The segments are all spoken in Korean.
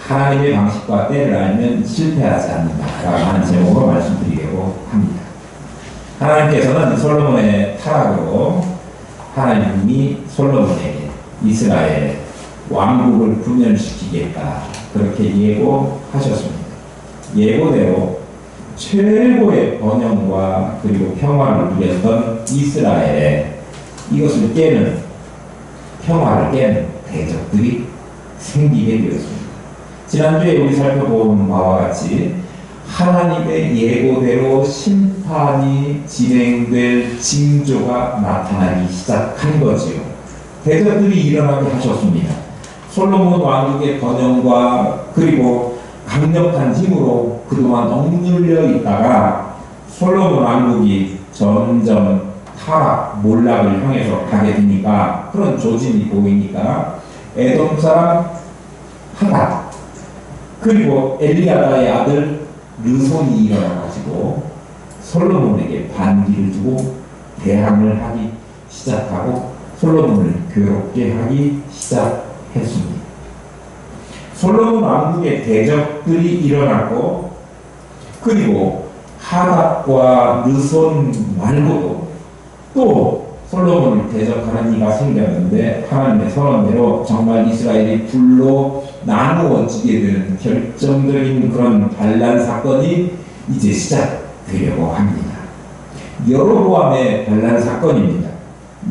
하나님의 방식과 때를 알면 실패하지 않는다라고 하는 제목으로 말씀드리려고 합니다. 하나님께서는 솔로몬의 타락으로 하나님이 솔로몬에게 이스라엘 왕국을 분열시키겠다 그렇게 예고하셨습니다. 예고대로 최고의 번영과 그리고 평화를 누렸던 이스라엘에 이것을 깨는, 평화를 깨는 대적들이 생기게 되었습니다. 지난주에 우리 살펴본 바와 같이 하나님의 예고대로 심판이 진행될 징조가 나타나기 시작한 거지요. 대적들이 일어나게 하셨습니다. 솔로몬 왕국의 번영과 그리고 강력한 힘으로 그동안 억눌려 있다가 솔로몬 왕국이 점점 타락, 몰락을 향해서 가게 되니까, 그런 조짐이 보이니까 에돔 사람 하닷 그리고 엘리야다의 아들 르손이 일어나가지고 솔로몬에게 반기를 주고 대항을 하기 시작하고 솔로몬을 괴롭게 하기 시작했습니다. 솔로몬 왕국의 대적들이 일어났고, 그리고 하닷과 르손 말고도 또 솔로몬을 대적하는 이가 생겼는데, 하나님의 선언대로 정말 이스라엘이 불로 나누어지게 되는 결정적인 그런 반란 사건이 이제 시작되려고 합니다. 여로보암의 반란 사건입니다.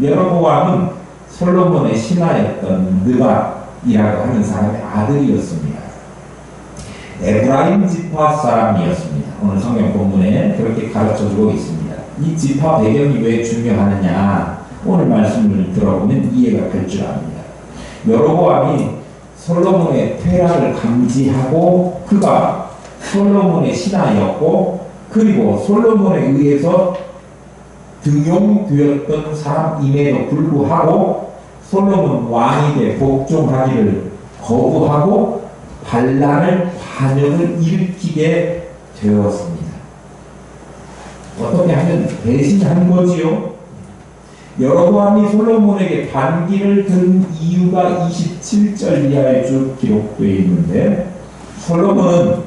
여로보암은 솔로몬의 신하였던 느밧이라고 하는 사람의 아들이었습니다. 에브라임 지파 사람이었습니다. 오늘 성경 본문에 그렇게 가르쳐주고 있습니다. 이 지파 배경이 왜 중요하느냐, 오늘 말씀을 들어보면 이해가 될 줄 압니다. 여로보암이 솔로몬의 퇴락을 감지하고 그가 솔로몬의 신하였고, 그리고 솔로몬에 의해서 등용되었던 사람임에도 불구하고 솔로몬 왕이 돼 복종하기를 거부하고 반역을 일으키게 되었습니다. 어떻게 하면 배신한 거지요? 여로보암이 솔로몬에게 반기를 든 이유가 27절 이하에 쭉 기록되어 있는데, 솔로몬은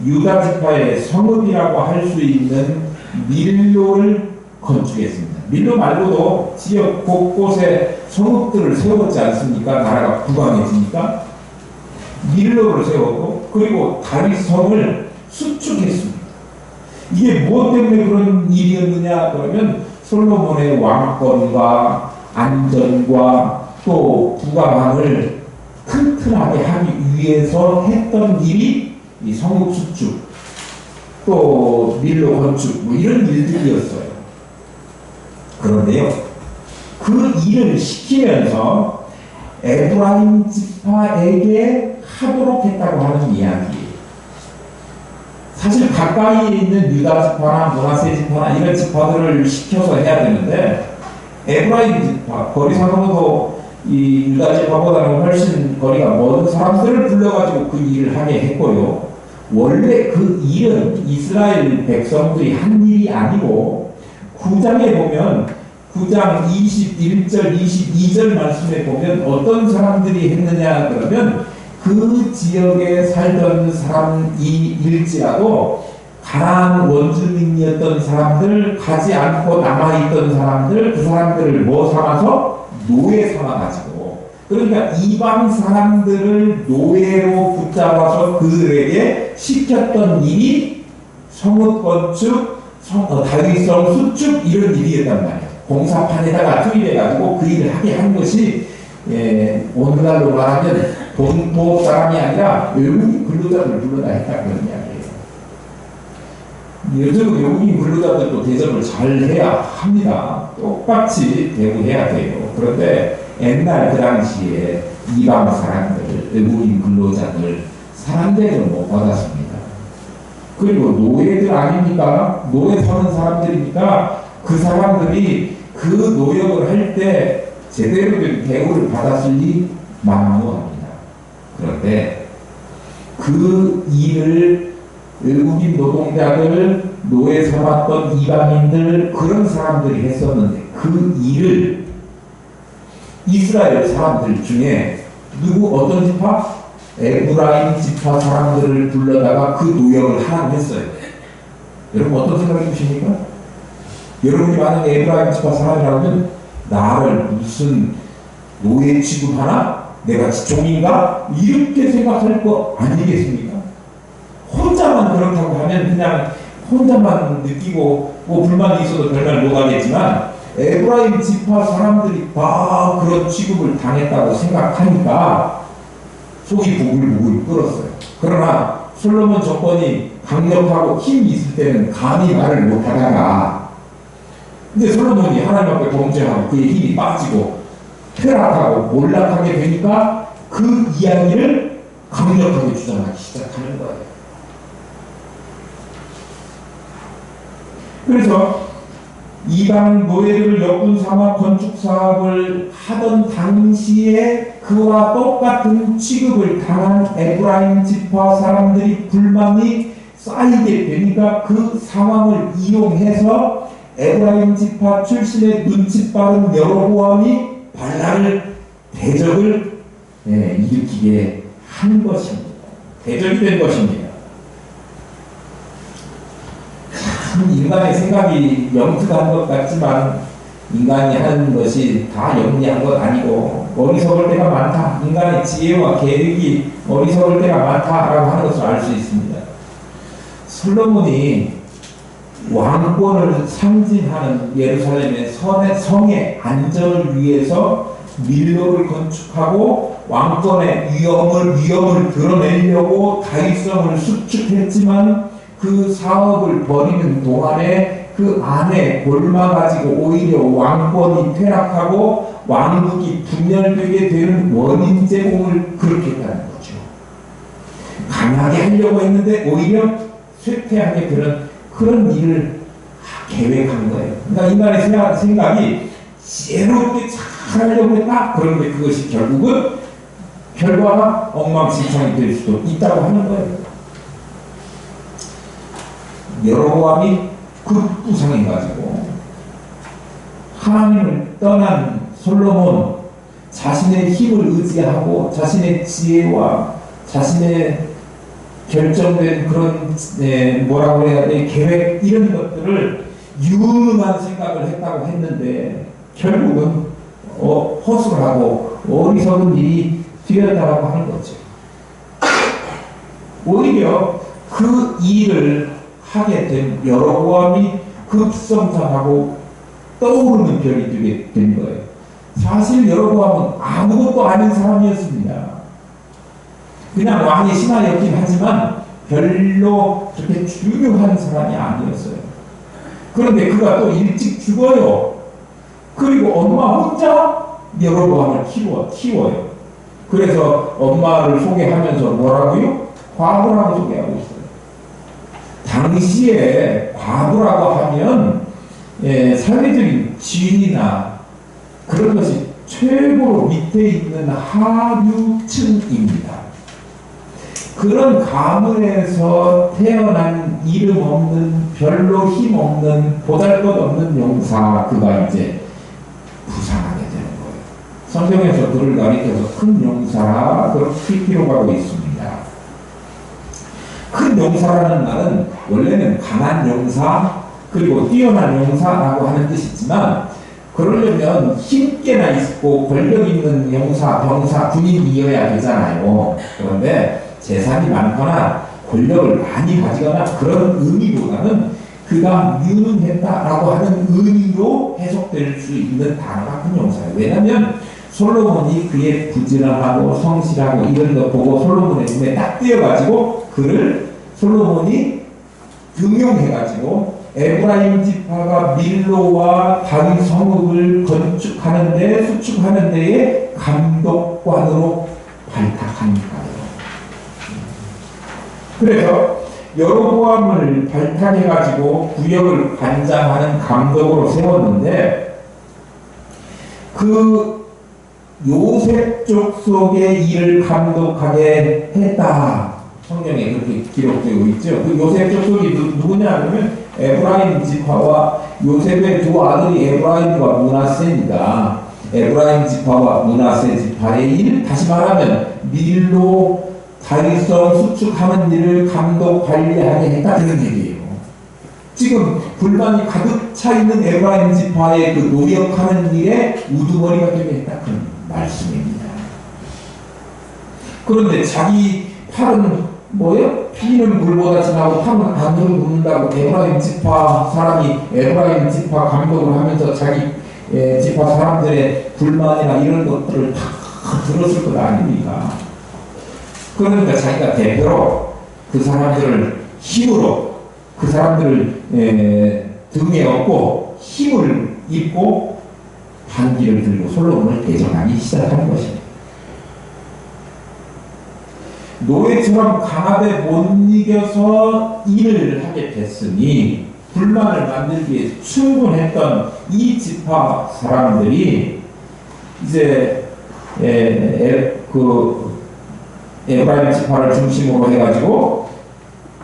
유다 지파의 성읍이라고 할 수 있는 밀로를 건축했습니다. 밀로 말고도 지역 곳곳에 성읍들을 세웠지 않습니까? 나라가 부강해지니까 밀로를 세웠고, 그리고 다윗성을 수축했습니다. 이게 무엇 때문에 그런 일이었느냐 그러면 솔로몬의 왕권과 안전과 또 부강함을 튼튼하게 하기 위해서 했던 일이 이 성읍 수축, 또 밀로 건축, 뭐 이런 일들이었어요. 그런데요, 그 일을 시키면서 에브라임 지파에게 하도록 했다고 하는 이야기예요. 사실 가까이에 있는 유다 지파나 므낫세 지파나 이런 지파들을 시켜서 해야 되는데, 에브라임 지파, 거리상으로도 이 유다 지파보다는 훨씬 거리가 먼 사람들을 불러가지고 그 일을 하게 했고요. 원래 그 일은 이스라엘 백성들이 한 일이 아니고, 9장에 보면 9장 21절 22절 말씀에 보면 어떤 사람들이 했느냐 그러면 그 지역에 살던 사람일지라도 가나안 원주민이었던 사람들, 가지 않고 남아있던 사람들, 그 사람들을 뭐 삼아서? 노예 삼아가지고, 그러니까 이방 사람들을 노예로 붙잡아서 그들에게 시켰던 일이 성읍 건축, 다윗성 수축 이런 일이었단 말이에요. 공사판에다가 투입해가지고 그 일을 하게 한 것이, 오늘날로 말하면 동포 사람이 아니라 외국인 근로자들을 불러다 했다 그런 이야기예요. 요즘 외국인 근로자들도 대접을 잘 해야 합니다. 똑같이 대우해야 돼요. 그런데 옛날 그 당시에 이방 사람들, 외국인 근로자들 사람대를 못 받았습니다. 그리고 노예들 아닙니까? 노예 사는 사람들이니까 그 사람들이 그 노역을 할 때 제대로 된 대우를 받았으니 만무합니다. 그런데 그 일을 외국인 노동자들, 노예 삼았던 이방인들, 그런 사람들이 했었는데, 그 일을 이스라엘 사람들 중에 누구 어떤 지파? 에브라임 지파 사람들을 불러다가 그 노역을 하라고 했어요. 여러분 어떤 생각이 드십니까? 여러분이 만약에 에브라임 지파 사람이라면 나를 무슨 노예 취급하나? 내가 종인가? 이렇게 생각할 거 아니겠습니까? 혼자만 그렇다고 하면 그냥 혼자만 느끼고 뭐 불만이 있어도 별말 못하겠지만 에브라임 지파 사람들이 다 그런 취급을 당했다고 생각하니까 속이 부글부글 끓었어요. 그러나 솔로몬 정권이 강력하고 힘이 있을 때는 감히 말을 못하다가 근데 솔로몬이 하나님 앞에 범죄하고 그의 힘이 빠지고 퇴락하고 몰락하게 되니까 그 이야기를 강력하게 주장하기 시작하는 거예요. 그래서 이방 노예들을 역군 삼아 건축 사업을 하던 당시에 그와 똑같은 취급을 당한 에브라임 지파 사람들이 불만이 쌓이게 되니까 그 상황을 이용해서 에브라임 지파 출신의 눈치 빠른 여로보암이 발랄을 대적을 일으키게 한 것입니다. 대적이 된 것입니다. 참 인간의 생각이 영특한 것 같지만 인간이 하는 것이 다 영리한 것 아니고 어리석을 때가 많다. 인간의 지혜와 계획이 어리석을 때가 많다라고 하는 것을 알 수 있습니다. 솔로몬이 왕권을 상징하는 예루살렘의 성의 안전을 위해서 밀로를 건축하고 왕권의 위엄을 드러내려고 다윗성을 수축했지만 그 사업을 벌이는 동안에 그 안에 골마가지고 오히려 왕권이 퇴락하고 왕국이 분열되게 되는 원인 제공을 그렇게 했다는 거죠. 강하게 하려고 했는데 오히려 쇠퇴하게 되는 그런 일을 계획한 거예요. 그러니까 인간의 생각이 지혜롭게 잘 하려고 했다. 그런데 그것이 결국은 결과가 엉망진창이 될 수도 있다고 하는 거예요. 여로보암이 급부상해가지고 하나님을 떠난 솔로몬 자신의 힘을 의지하고 자신의 지혜와 자신의 결정된 그런 뭐라고 해야 돼 계획 이런 것들을 유능한 생각을 했다고 했는데 결국은 허술하고 어리석은 일이 되었다고 하는 거죠. 오히려 그 일을 하게 된 여로보암이 급성장하고 떠오르는 별이 되게 된 거예요. 사실 여로보암은 아무것도 아닌 사람이었습니다. 그냥 왕의 신하였긴 하지만 별로 그렇게 중요한 사람이 아니었어요. 그런데 그가 또 일찍 죽어요. 그리고 엄마 혼자 여로보암을 키워요. 그래서 엄마를 소개하면서 뭐라고요? 과부라고 소개하고 있어요. 당시에 과부라고 하면 사회적인 지위나 그런 것이 최고로 밑에 있는 하류층입니다. 그런 가문에서 태어난 이름 없는 별로 힘 없는 보잘것없는 용사 그가 이제 부상하게 되는 거예요. 성경에서 그를 가리켜서 큰 용사라 그렇게 기록하고 있습니다. 큰 용사라는 말은 원래는 강한 용사 그리고 뛰어난 용사라고 하는 뜻이지만 그러려면 힘께나 있고 권력 있는 용사, 병사, 군인이어야 되잖아요. 그런데 재산이 많거나 권력을 많이 가지거나 그런 의미보다는 그가 유능했다라고 하는 의미로 해석될 수 있는 단어가 큰 용사예요. 왜냐하면 솔로몬이 그의 부지런하고 성실하고 이런 거 보고 솔로몬의 눈에 딱 띄어가지고 그를 솔로몬이 등용해가지고 에브라임 지파가 밀로와 다윗 성읍을 건축하는데 수축하는 데에 감독관으로 발탁하니까요. 그래서 여로보암을 발탁해가지고 구역을 관장하는 감독으로 세웠는데 그 요셉 족속의 일을 감독하게 했다. 성경에 그렇게 기록되고 있죠. 그 요셉 족속이 누구냐 하면 에브라임 지파와 요셉의 두 아들이 에브라임과 므낫세입니다. 에브라임 지파와 므낫세 지파의 일, 다시 말하면 밀로 자율성 수축하는 일을 감독 관리하게 했다 그런 얘기예요. 지금 불만이 가득 차 있는 에브라임 지파의 그 노력하는 일에 우두머리가 되게 했다 그런 말씀입니다. 그런데 자기 팔은 뭐예요? 피는 물보다 진하고 팔은 안으로 눕는다고 에브라임 지파 사람이 에브라임 지파 감독을 하면서 자기 지파 사람들의 불만이나 이런 것들을 다 들었을 것 아닙니까? 그러니까 자기가 대표로 그 사람들을 힘으로 그 사람들을 등에 업고 힘을 입고 반기를 들고 솔로몬을 대적하기 시작하는 것입니다. 노예처럼 강압에 못 이겨서 일을 하게 됐으니 불만을 만들기에 충분했던 이 지파 사람들이 이제 에브라임 지파를 중심으로 해가지고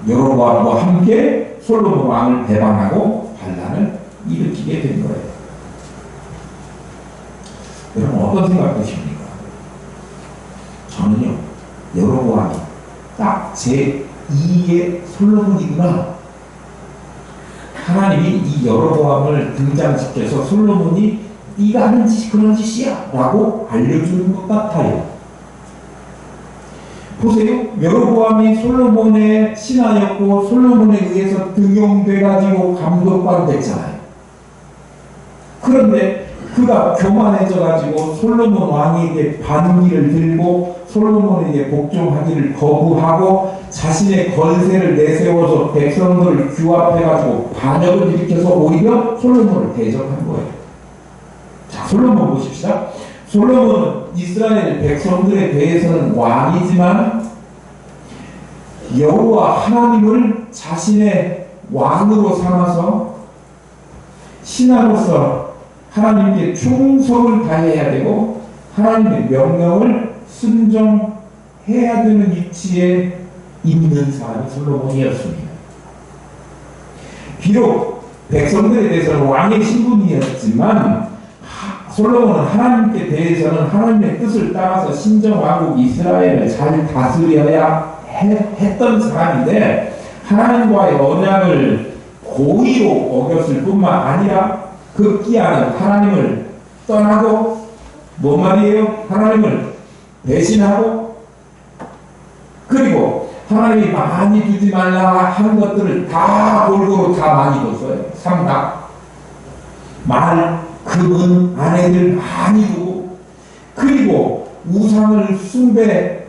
여로보암과 함께 솔로몬 왕을 배반하고 반란을 일으키게 된 거예요. 여러분 어떤 생각 드십니까? 저는요, 여로보암이 딱 제 2의 솔로몬이구나. 하나님이 이 여로보암을 등장시켜서 솔로몬이 네가 하는 짓이 그런 짓이야 라고 알려주는 것 같아요. 보세요. 여로보암이 솔로몬의 신하였고 솔로몬에 의해서 등용돼가지고 감독관 됐잖아요. 그런데 그가 교만해져가지고 솔로몬 왕에게 반기를 들고 솔로몬에게 복종하기를 거부하고 자신의 권세를 내세워서 백성들을 규합해가지고 반역을 일으켜서 오히려 솔로몬을 대적한 거예요. 자, 솔로몬 보십시다. 솔로몬은 이스라엘 백성들에 대해서는 왕이지만 여호와 하나님을 자신의 왕으로 삼아서 신하로서 하나님께 충성을 다해야 되고 하나님의 명령을 순종해야 되는 위치에 있는 사람이 솔로몬이었습니다. 비록 백성들에 대해서는 왕의 신분이었지만 솔로몬은 하나님께 대해서는 하나님의 뜻을 따라서 신정왕국 이스라엘을 잘 다스려야 했던 사람인데 하나님과의 언약을 고의로 어겼을 뿐만 아니라 그 끼안은 하나님을 떠나고 뭔 말이에요? 하나님을 배신하고 그리고 하나님이 많이 두지 말라 하는 것들을 다 골고루 다 많이 뒀어요. 삼각 말 금은 아내들 많이 두고 그리고 우상을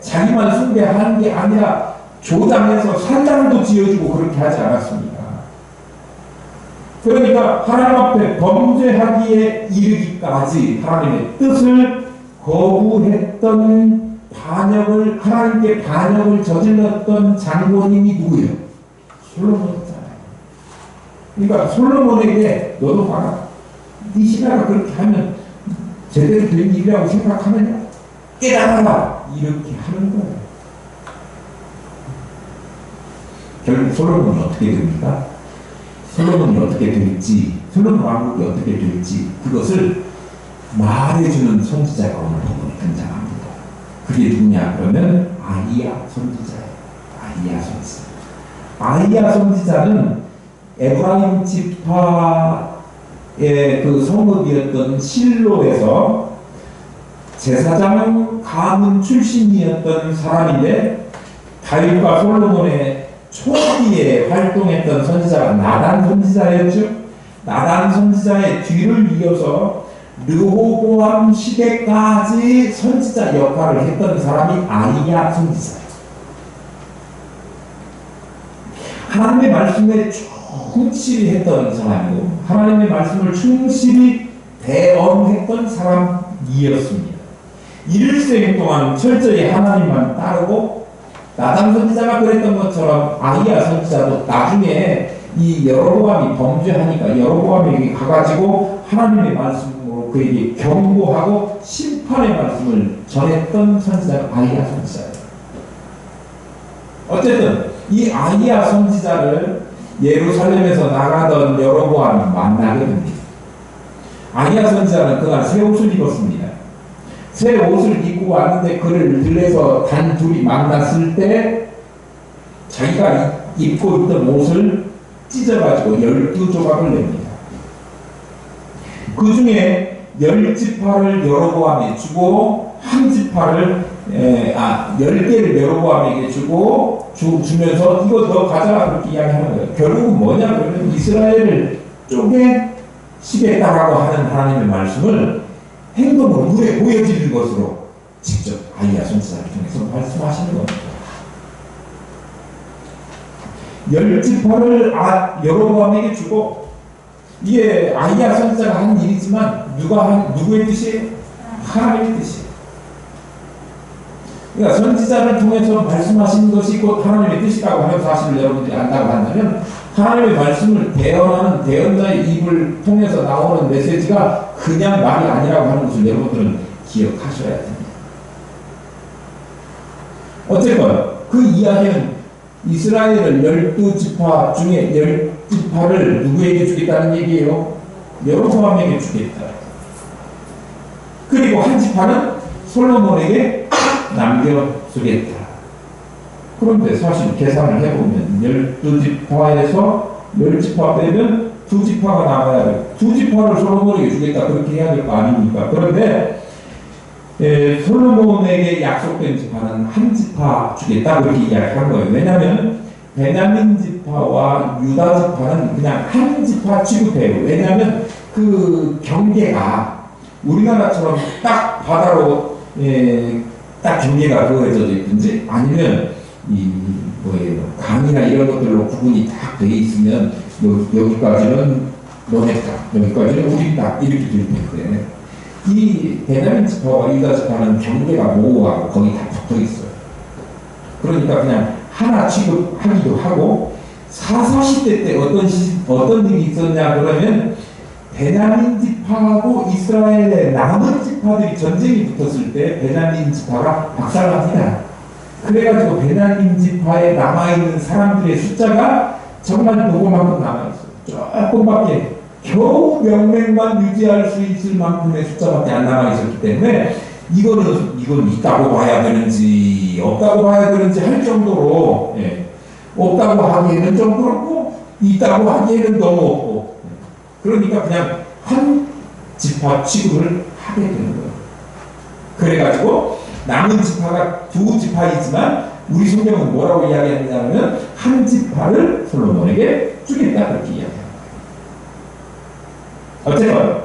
자기만 숭배하는 게 아니라 조장해서 산당도 지어주고 그렇게 하지 않았습니까? 그러니까 하나님 앞에 범죄하기에 이르기까지 하나님의 뜻을 거부했던 하나님께 반역을 저질렀던 장본인이 누구예요? 솔로몬이잖아요. 그러니까 솔로몬에게 너도 봐라. 네 신하가 그렇게 하면 제대로 된 일이라고 생각하면 깨달아라 이렇게 하는 거예요. 결국 솔로몬은 어떻게 됩니까? 솔로몬이 어떻게 될지, 솔로몬 왕국이 어떻게 될지 그것을 말해주는 선지자가 오늘 본문에 등장합니다. 그게 누구냐 그러면 아히야 선지자예요. 아히야 선지자. 아히야 선지자는 에브라임 지파 그 성읍이었던 실로에서 제사장 가문 출신이었던 사람인데 다윗과 솔로몬의 초기에 활동했던 선지자가 나단 선지자였죠. 나단 선지자의 뒤를 이어서 르호보암 시대까지 선지자 역할을 했던 사람이 아히야 선지자예요. 하나님의 말씀에 충실히 했던 사람이고 하나님의 말씀을 충실히 대언했던 사람이었습니다. 일생 동안 철저히 하나님만 따르고 나단 선지자가 그랬던 것처럼 아히야 선지자도 나중에 이 여로보암이 범죄하니까 여로보암에게 가가지고 하나님의 말씀으로 그에게 경고하고 심판의 말씀을 전했던 선지자가 아히야 선지자예요. 어쨌든 이 아히야 선지자를 예루살렘에서 나가던 여로보암이 만나게 됩니다. 아히야 선지자는 그날 새 옷을 입었습니다. 새 옷을 입고 왔는데 그를 들에서 단 둘이 만났을 때 자기가 입고 있던 옷을 찢어가지고 12조각을 냅니다. 그 중에 10지파를 여로보암에 주고 한 지파를 10개를 여로보암에게 주면서 이거 너 가져라 그렇게 이야기하는 거예요. 결국은 뭐냐 그러면 이스라엘을 쪼개시겠다라고 하는 하나님의 말씀을 행동으로 눈에 보여지는 것으로 직접 아이야 선지자를 통해서 말씀하시는 겁니다. 10지파를 여로보암에게 주고 이게 아이야 선지자가 한 일이지만 누구의 뜻이에요? 하나님의 뜻이에요. 그러니까 선지자를 통해서 말씀하시는 것이 곧 하나님의 뜻이라고 하는 사실을 여러분들이 안다고 한다면 하나님의 말씀을 대언하는 대언자의 입을 통해서 나오는 메시지가 그냥 말이 아니라고 하는 것을 여러분들은 기억하셔야 됩니다. 어쨌건 그 이야기는 이스라엘을 12지파 중에 10지파를 누구에게 주겠다는 얘기예요? 여로보암에게 주겠다. 그리고 한 지파는 솔로몬에게 남겨주겠다. 그런데 사실 계산을 해보면 12지파에서 10지파 빼면 2지파가 남아야 돼요. 2지파를 솔로몬에게 주겠다 그렇게 해야 될 거 아닙니까? 그런데 솔로몬에게 약속된 지파는 한 지파 주겠다 그렇게 이야기한 거예요. 왜냐하면 베냐민 지파와 유다 지파는 그냥 한 지파 취급해요. 왜냐하면 그 경계가 우리나라처럼 딱 바다로 딱 경계가 그어져 있든지 아니면 강이나 이런 것들로 구분이 딱 돼 있으면 여기까지는 너네 땅, 여기까지는 우리 땅 이렇게 돼 있는데 이 베냐민 지파와 유다 지파는 경계가 모호하고 거의 다 붙어 있어요. 그러니까 그냥 하나 취급하기도 하고 사사시대 때 어떤 일이 있었냐 그러면 베냐민 지파하고 이스라엘의 남은 지파들이 전쟁이 붙었을 때 베냐민 지파가 박살납니다. 그래가지고 베냐민 지파에 남아있는 사람들의 숫자가 정말 조금만큼 남아있어요. 조금밖에 겨우 명맥만 유지할 수 있을 만큼의 숫자밖에 안 남아있었기 때문에 이건 있다고 봐야 되는지 없다고 봐야 되는지 할 정도로 없다고 하기에는 좀 그렇고 있다고 하기에는 너무 없고 그러니까 그냥 한 지파 취급을 하게 되는 거예요. 그래가지고 남은 지파가 2지파이지만 우리 성경은 뭐라고 이야기하느냐면 한 지파를 솔로몬에게 주겠다 그렇게 이야기합니다. 어쨌든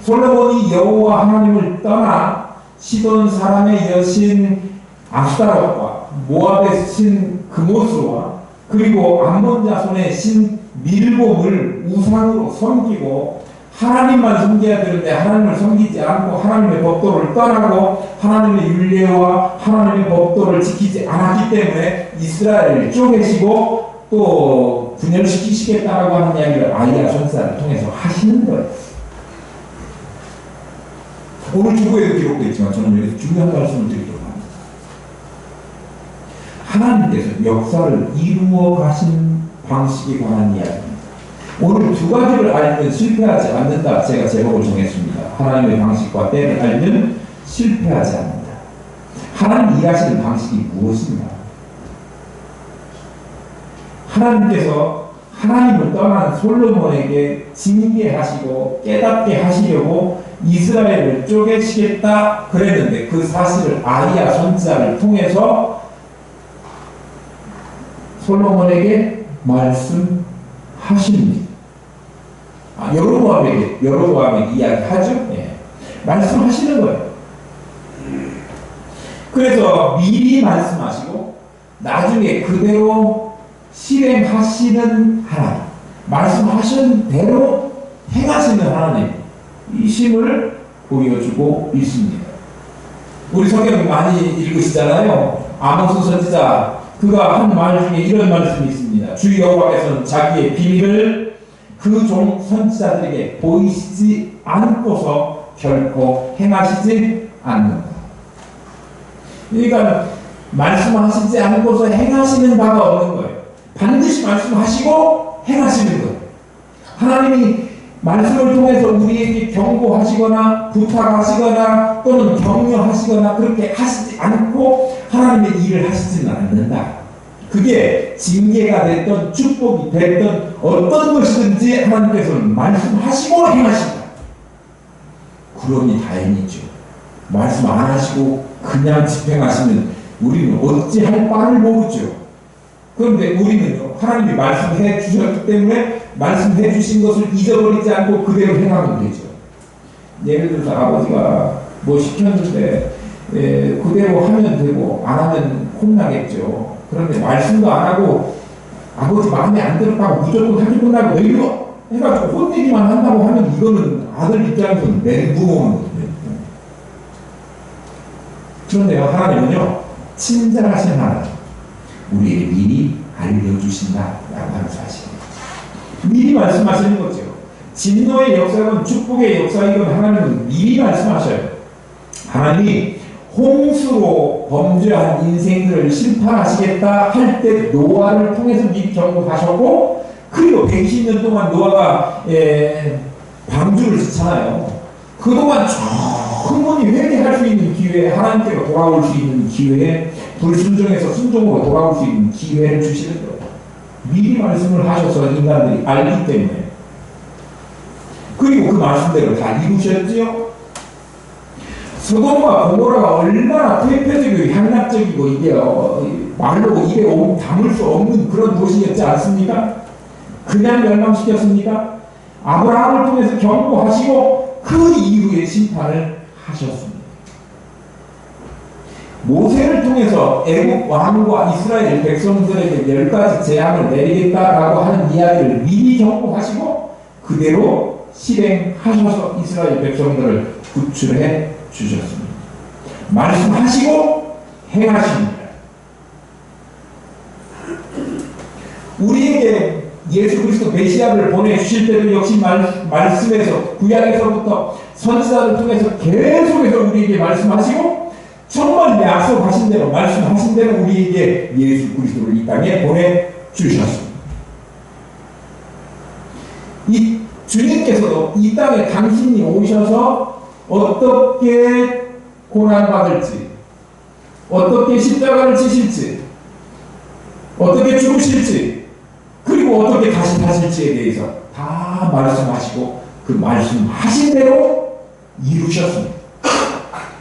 솔로몬이 여호와 하나님을 떠나 시돈 사람의 여신 아스타롯과 모압의 신 그모스와 그리고 암몬 자손의 신 밀곰을 우상으로 섬기고 하나님만 섬겨야 되는데 하나님을 섬기지 않고 하나님의 법도를 떠나고 하나님의 율례와 하나님의 법도를 지키지 않았기 때문에 이스라엘을 쪼개시고 또 분열시키시겠다라고 하는 이야기를 아이야 선지자를 통해서 하시는 거예요. 오늘 주보에도 기록되어 있지만 저는 여기서 중요한 말씀을 드리도록 합니다. 하나님께서 역사를 이루어 가신 방식에 관한 이야기입니다. 오늘 두 가지를 알면 실패하지 않는다. 제가 제목을 정했습니다. 하나님의 방식과 때를 알면 실패하지 않는다. 하나님 일하시는 방식이 무엇인가? 하나님께서 하나님을 떠난 솔로몬에게 징계하시고 깨닫게 하시려고 이스라엘을 쪼개시겠다 그랬는데 그 사실을 아이야 선지자를 통해서 솔로몬에게 말씀하십니다. 여로보암에게 이야기하죠. 말씀하시는 거예요. 그래서 미리 말씀하시고 나중에 그대로 실행하시는 하나님, 말씀하신 대로 행하시는 하나님 이 심을 보여주고 있습니다. 우리 성경 많이 읽으시잖아요. 아모스 선지자 그가 한 말 중에 이런 말씀이 있습니다. 주 여호와께서는 자기의 비밀을 그 종 선지자들에게 보이시지 않고서 결코 행하시지 않는다. 그러니까 말씀하시지 않고서 행하시는 바가 없는 거예요. 반드시 말씀하시고 행하시는 거예요. 하나님이 말씀을 통해서 우리에게 경고하시거나 부탁하시거나 또는 격려하시거나 그렇게 하시지 않고 하나님의 일을 하시지는 않는다. 그게 징계가 됐던 축복이 됐던 어떤 것이든지 하나님께서는 말씀하시고 행하신다. 그러니 다행이죠. 말씀 안 하시고 그냥 집행하시면 우리는 어찌할 바를 모르죠. 그런데 우리는 하나님이 말씀해 주셨기 때문에 말씀해 주신 것을 잊어버리지 않고 그대로 행하면 되죠. 예를 들어서 아버지가 뭐 시켰는데 그대로 하면 되고 안 하면 혼나겠죠. 그런데 말씀도 안 하고 아버지 마음에 안 들었다고 무조건 하기 끝나고 너 이거 해가지고 혼내기만 한다고 하면 이거는 아들 입장에서는 멘붕. 그런데 하나님은요 친절하신 하나님, 우리에게 미리 알려주신다라고 하는 사실입니다. 미리 말씀하시는 거죠. 진노의 역사건 축복의 역사이건 하나님은 미리 말씀하셔요. 하나님이 홍수로 범죄한 인생들을 심판하시겠다 할 때 노아를 통해서 미리 경고하셨고, 그리고 120년 동안 노아가 방주를 짓잖아요. 그동안 충분히 회개할 수 있는 기회에, 하나님께로 돌아올 수 있는 기회에, 불순종에서 순종으로 돌아올 수 있는 기회를 주시는 거예요. 미리 말씀을 하셔서 인간들이 알기 때문에. 그리고 그 말씀대로 다 이루셨지요. 소돔과 고모라가 얼마나 대표적이고 향락적이고 이게 말로 입에 담을 수 없는 그런 도시였지 않습니까? 그냥 멸망시켰습니까? 아브라함을 통해서 경고하시고 그 이후에 심판을 하셨습니다. 모세를 통해서 애국 왕과 이스라엘 백성들에게 10가지 재앙을 내리겠다라고 하는 이야기를 미리 경고하시고 그대로 실행하셔서 이스라엘 백성들을 구출해 주셨습니다. 말씀하시고 행하십니다. 우리에게 예수 그리스도 메시아를 보내주실 때도 역시 말씀에서 구약에서부터 선지자를 통해서 계속해서 우리에게 말씀하시고 정말 약속하신 대로 말씀하신 대로 우리에게 예수 그리스도를 이 땅에 보내주셨습니다. 이 주님께서도 이 땅에 당신이 오셔서 어떻게 고난받을지, 어떻게 십자가를 지실지, 어떻게 죽으실지, 그리고 어떻게 다시 타실지에 대해서 다 말씀하시고 그 말씀하신 대로 이루셨습니다.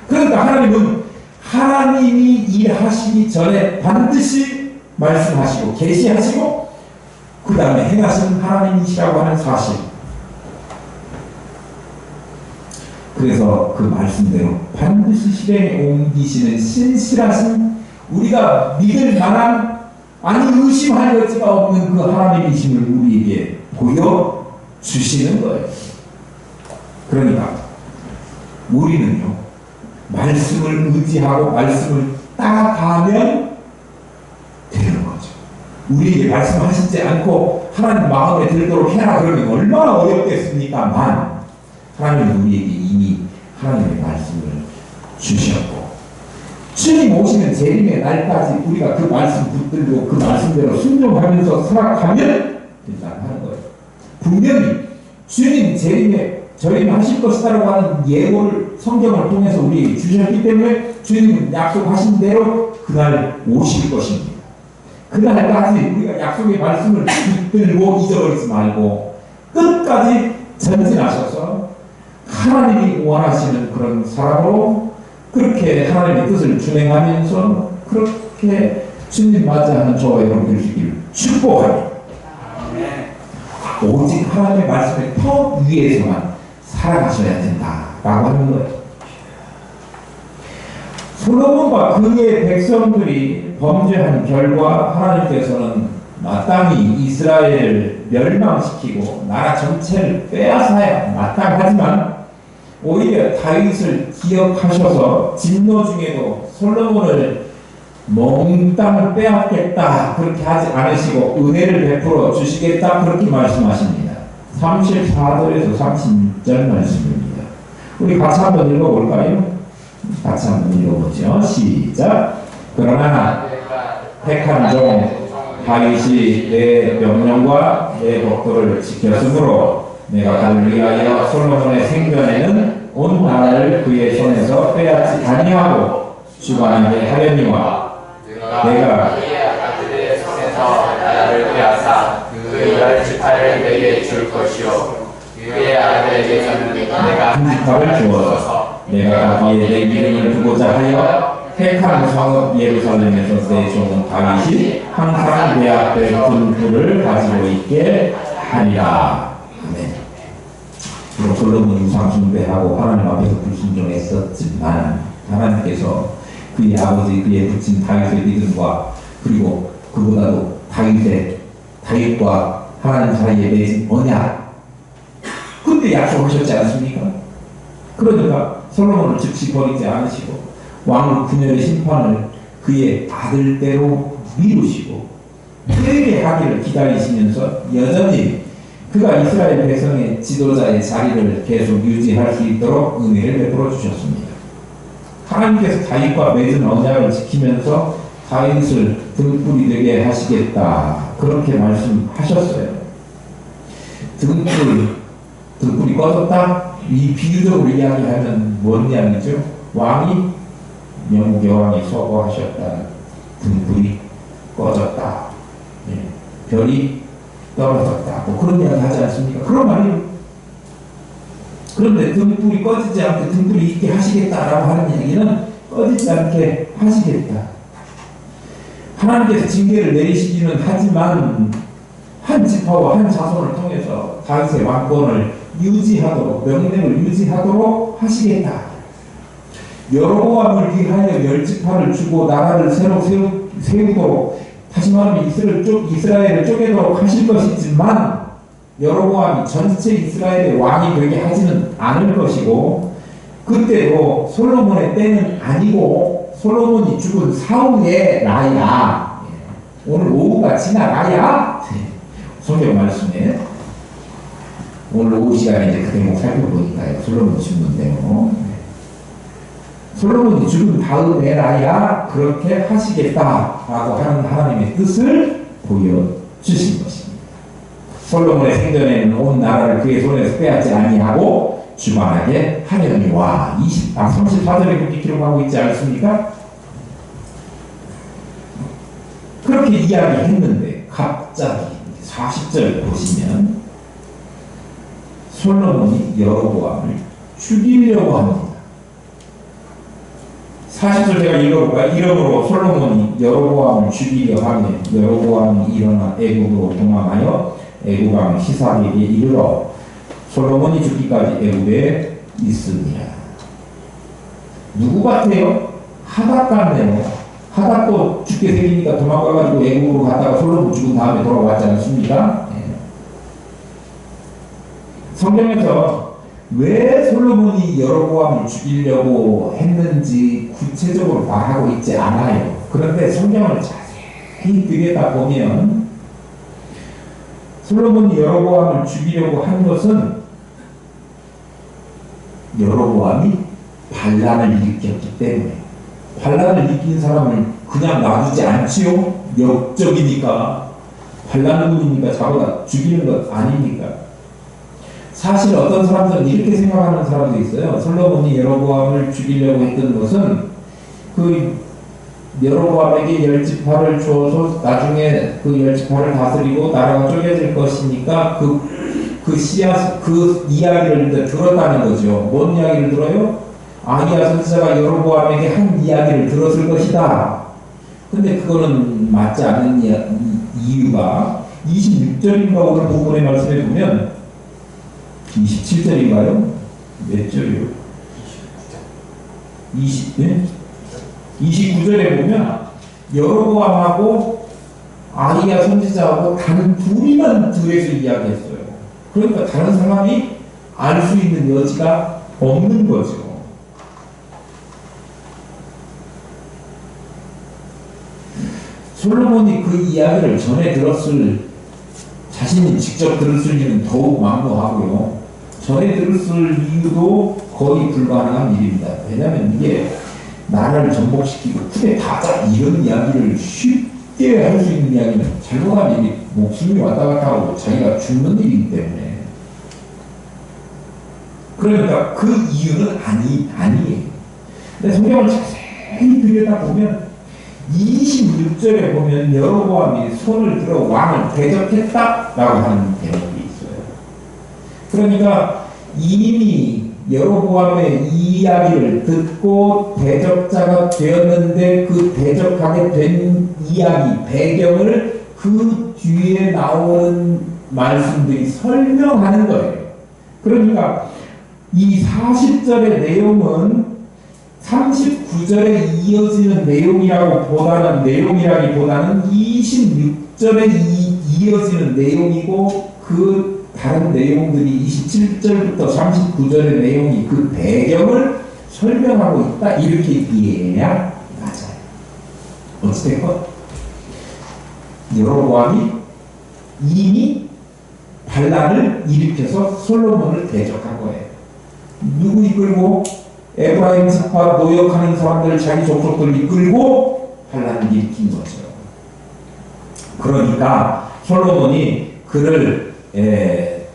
그러니까 하나님은 하나님이 일하시기 전에 반드시 말씀하시고 계시하시고 그 다음에 행하시는 하나님이시라고 하는 사실. 그래서 그 말씀대로 반드시 실행에 옮기시는 신실하신, 우리가 믿을 만한, 아니 의심할 여지가 없는 그 하나님이심을 우리에게 보여주시는 거예요. 그러니까 우리는요 말씀을 의지하고 말씀을 따라가면 되는 거죠. 우리에게 말씀하시지 않고 하나님 마음에 들도록 해라 그러면 얼마나 어렵겠습니까만, 하나님은 우리에게 이미 하나님의 말씀을 주셨고 주님 오시는 재림의 날까지 우리가 그 말씀 붙들고 그 말씀대로 순종하면서 살아가면 된다는 하는 거예요. 분명히 주님 재림에 저림하실 것이다라고 하는 예고를 성경을 통해서 우리에게 주셨기 때문에 주님은 약속하신 대로 그날 오실 것입니다. 그날까지 우리가 약속의 말씀을 붙들고 잊어버리지 말고 끝까지 전진하셔서 하나님이 원하시는 그런 사람으로 그렇게 하나님의 뜻을 준행하면서 그렇게 주님 맞이하는 저와 여러분 되시기를 축복합니다. 오직 하나님의 말씀의 터 위에서만 살아가셔야 된다라고 하는 거예요. 솔로몬과 그의 백성들이 범죄한 결과 하나님께서는 마땅히 이스라엘을 멸망시키고 나라 전체를 빼앗아야 마땅하지만 오히려 다윗을 기억하셔서 진노 중에도 솔로몬을 몽땅 빼앗겠다 그렇게 하지 않으시고 은혜를 베풀어 주시겠다 그렇게 말씀하십니다. 34절에서 36절 말씀입니다. 우리 같이 한번 읽어볼까요? 같이 한번 읽어보죠. 시작. 그러나 택한 종 다윗이 내 명령과 내 법도를 지켰으므로 내가 그를 위하여 솔로몬의 생전에는 온 나라를 그의 손에서 빼앗지 아니하고 주관하게 하려니와 내가 그의 아들의 손에서 나라를 빼앗아 그 열 지파를 내게 줄 것이요 그의 아들에게서는 내가 한 지파를 주어서 내가 거기에 내 이름을 두고자 하여 택한 성읍 예루살렘에서 내 종은 다윗이 항상 내 앞에 등불을 가지고 있게 하리라. 아멘. 그리고 솔로몬이 우상 숭배하고 하나님 앞에서 불순종했었지만 하나님께서 그의 아버지 그의 부친 다윗의 믿음과 그리고 그보다도 다윗과 하나님 사이에 맺은 언약 그때 약속하셨지 않습니까? 그러니까 솔로몬을 즉시 버리지 않으시고 왕 분열의 심판을 그의 아들대로 미루시고 그에게 하기를 기다리시면서 여전히 그가 이스라엘 백성의 지도자의 자리를 계속 유지할 수 있도록 은혜를 베풀어 주셨습니다. 하나님께서 다윗과 맺은 언약을 지키면서 다윗을 등불이 되게 하시겠다 그렇게 말씀하셨어요. 등불이 꺼졌다? 이 비유적으로 이야기하면 뭔 이야기죠? 왕이 영국 여왕이 서거하셨다. 등불이 꺼졌다. 예. 별이 떨어졌다. 뭐 그런 이야기 하지 않습니까? 그런 말이에요. 그런데 등불이 꺼지지 않게 등불이 있게 하시겠다라고 하는 얘기는 꺼지지 않게 하시겠다. 하나님께서 징계를 내리시기는 하지만 한 지파와 한 자손을 통해서 다윗의 왕권을 유지하도록 명령을 유지하도록 하시겠다. 여로보암을 위하여 열 지파를 주고 나라를 새로 세우도록 다시 말하면 이스라엘을 쪼개도록 하실 것이지만 여로보암이 전체 이스라엘의 왕이 되게 하지는 않을 것이고 그때도 솔로몬의 때는 아니고 솔로몬이 죽은 사후에 나야 오늘 오후가 지나가야 성경 말씀에 오늘 오후 시간에 이제 그 대목 살펴보니까요. 솔로몬이 죽는데요. 솔로몬이 죽은 다음에 나야 그렇게 하시겠다라고 하는 하나님의 뜻을 보여주신 것입니다. 솔로몬의 생전에는 온 나라를 그의 손에서 빼앗지 아니하고 주관하게 하려니와 34절에 그렇게 기록하고 있지 않습니까? 그렇게 이야기했는데 갑자기 40절 보시면 솔로몬이 여로보암을 죽이려고 합니다. 40절 제가 읽어볼까요? 이러므로 솔로몬이 여로보암을 죽이려 하며 여로보암이 일어나 애굽으로 도망하여 애굽 왕 시삭에게 이르러 솔로몬이 죽기까지 애굽에 있습니다. 누구 같아요? 하닥 같네요. 하닥도 죽게 생기니까 도망가가지고 애굽으로 갔다가 솔로몬 죽은 다음에 돌아왔지 않습니까? 네. 성경에서 왜 솔로몬이 여로보암을 죽이려고 했는지 구체적으로 말하고 있지 않아요. 그런데 성경을 자세히 들여다보면 솔로몬이 여로보암을 죽이려고 한 것은 여로보암이 반란을 일으켰기 때문에 반란을 일으킨 사람을 그냥 놔두지 않지요. 역적이니까 반란군이니까 잡아다 죽이는 것 아닙니까? 사실 어떤 사람들은 이렇게 생각하는 사람도 있어요. 솔로몬이 여로보암을 죽이려고 했던 것은 그 여로보암에게 열 지파를 주어서 나중에 그 열 지파를 다스리고 나라가 쪼개질 것이니까 그 이야기를 들었다는 거죠. 뭔 이야기를 들어요? 아히야 선지자가 여로보암에게 한 이야기를 들었을 것이다. 근데 그거는 맞지 않는 이유가 26절인가 오늘 부분의 말씀에 보면 27절인가요? 몇 절이요? 29절에 보면 여로보암하고 아히야 선지자하고 단 둘이만 둘에서 이야기했어요. 그러니까 다른 사람이 알 수 있는 여지가 없는 거죠. 솔로몬이 그 이야기를 전에 들었을 자신이 직접 들었을 일은 더욱 만무하고요. 전에 들었을 이유도 거의 불가능한 일입니다. 왜냐하면 이게 나라를 전복시키고 쿠데타자 이런 이야기를 쉽게 할 수 있는 이야기는 잘못하면 목숨이 왔다 갔다 하고 자기가 죽는 일이기 때문에 그러니까 그 이유는 아니에요. 근데 성경을 자세히 들여다보면 26절에 보면 여로보암이 손을 들어 왕을 대적했다라고 하는 대목이 있어요. 그러니까 이미 여로보암의 이야기를 듣고 대적자가 되었는데 그 대적하게 된 이야기, 배경을 그 뒤에 나오는 말씀들이 설명하는 거예요. 그러니까 이 40절의 내용은 39절에 이어지는 내용이라기보다는 26절에 이어지는 내용이고 그 다른 내용들이 27절부터 39절의 내용이 그 배경을 설명하고 있다 이렇게 이해해야 맞아요. 어찌됐건 여로보암이 이미 반란을 일으켜서 솔로몬을 대적한 거예요. 누구 이끌고? 에브라임 지파 노역하는 사람들 자기 족속들 이끌고 반란을 일으킨 거죠. 그러니까 솔로몬이 그를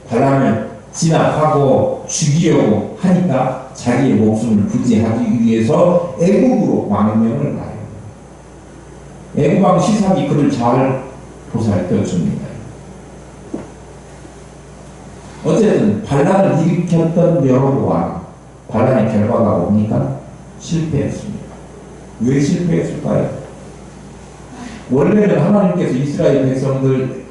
반란을 진압하고 죽이려고 하니까 자기의 목숨을 부지하기 위해서 애국으로 망명을 가요. 애국왕 시삭이 그를 잘 보살펴 줍니다. 어쨌든 반란을 일으켰던 여로보암 반란의 결과가 뭡니까? 실패했습니다. 왜 실패했을까요? 원래는 하나님께서 이스라엘 백성들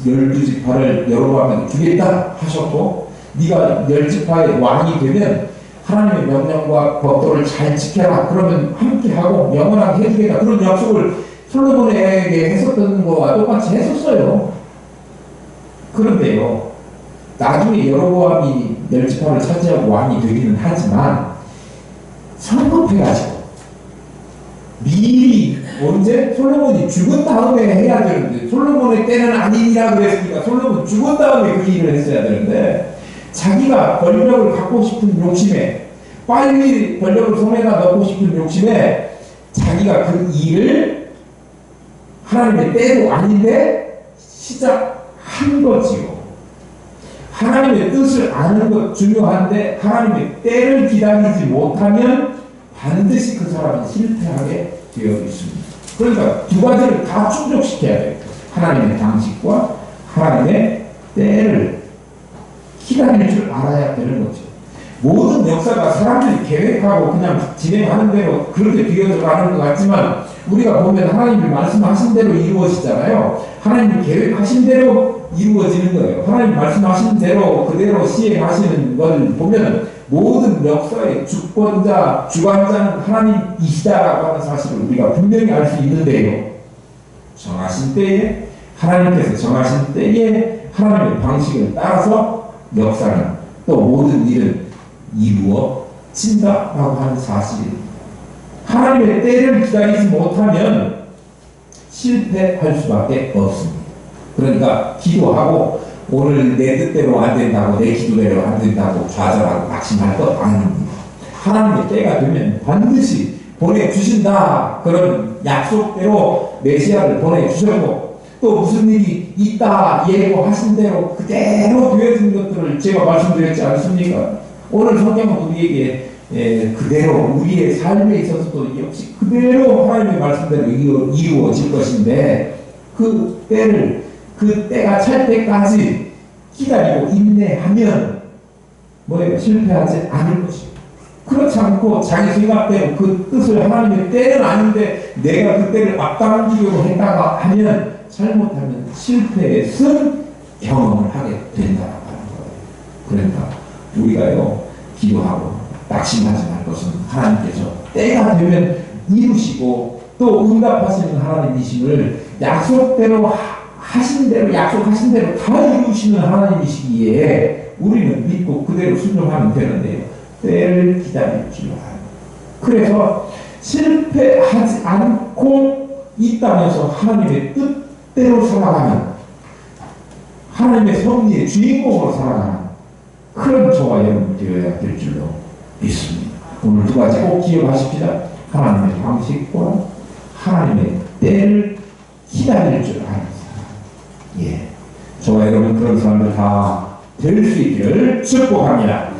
12지파를 여로보암에게 주겠다 하셨고 네가 10지파의 왕이 되면 하나님의 명령과 법도를 잘 지켜라. 그러면 함께하고 영원하게 해주겠다. 그런 약속을 솔로몬에게 했었던 거와 똑같이 했었어요. 그런데요, 나중에 여로보암이 10지파를 차지하고 왕이 되기는 하지만 성급해가지고 미리 언제? 솔로몬이 죽은 다음에 해야 되는데 솔로몬의 때는 아니라 그랬으니까 솔로몬 죽은 다음에 그 일을 했어야 되는데 자기가 권력을 갖고 싶은 욕심에 빨리 권력을 손에다 넣고 싶은 욕심에 자기가 그 일을 하나님의 때도 아닌데 시작한 거지요. 하나님의 뜻을 아는 것 중요한데 하나님의 때를 기다리지 못하면 반드시 그 사람이 실패하게 되어 있습니다. 그러니까 두 가지를 다 충족시켜야 돼요. 하나님의 방식과 하나님의 때를 기다릴 줄 알아야 되는 거죠. 모든 역사가 사람들이 계획하고 그냥 진행하는 대로 그렇게 되어져 가는 것 같지만 우리가 보면 하나님이 말씀하신 대로 이루어지잖아요. 하나님이 계획하신 대로 이루어지는 거예요. 하나님 말씀하신 대로 그대로 시행하시는 걸 보면 모든 역사의 주권자, 주관자는 하나님이시다라고 하는 사실을 우리가 분명히 알 수 있는데요. 정하신 때에 하나님께서 정하신 때에 하나님의 방식을 따라서 역사는 또 모든 일은 이루어진다라고 하는 사실입니다. 하나님의 때를 기다리지 못하면 실패할 수밖에 없습니다. 그러니까 기도하고 오늘 내 뜻대로 안 된다고 내 기도대로 안 된다고 좌절하고 낙심할 것 아닙니다. 하나님의 때가 되면 반드시 보내주신다. 그런 약속대로 메시아를 보내주셨고 또 무슨 일이 있다 예고하신 대로 그대로 되어진 것들을 제가 말씀드렸지 않습니까? 오늘 성경은 우리에게 그대로 우리의 삶에 있어서도 역시 그대로 하나님의 말씀대로 이루어질 것인데 그 때가 찰 때까지 기다리고 인내하면 뭐예요? 실패하지 않을 것이에요. 그렇지 않고 자기 생각대로 그 뜻을 하나님의 때는 아닌데 내가 그 때를 앞당기려고 했다가 하면 잘못하면 실패의 쓴 경험을 하게 된다는 거예요. 그러니까 우리가요 기도하고 낙심하지 말 것은 하나님께서 때가 되면 이루시고 또 응답하시는 하나님이심을 약속대로 하신 대로 약속하신 대로 다 이루시는 하나님이시기에 우리는 믿고 그대로 순종하면 되는데요. 때를 기다릴 줄 알아요. 그래서 실패하지 않고 이 땅에서 하나님의 뜻대로 살아가는 하나님의 섭리의 주인공으로 살아가는 그런 저와 여러분 되어야 될 줄로 믿습니다. 오늘 두 가지 꼭 기억하십시다. 하나님의 방식과 하나님의 때를 기다릴 줄 아는 사람. 예, 저와 여러분 그런 사람들 다 될 수 있기를 축복합니다.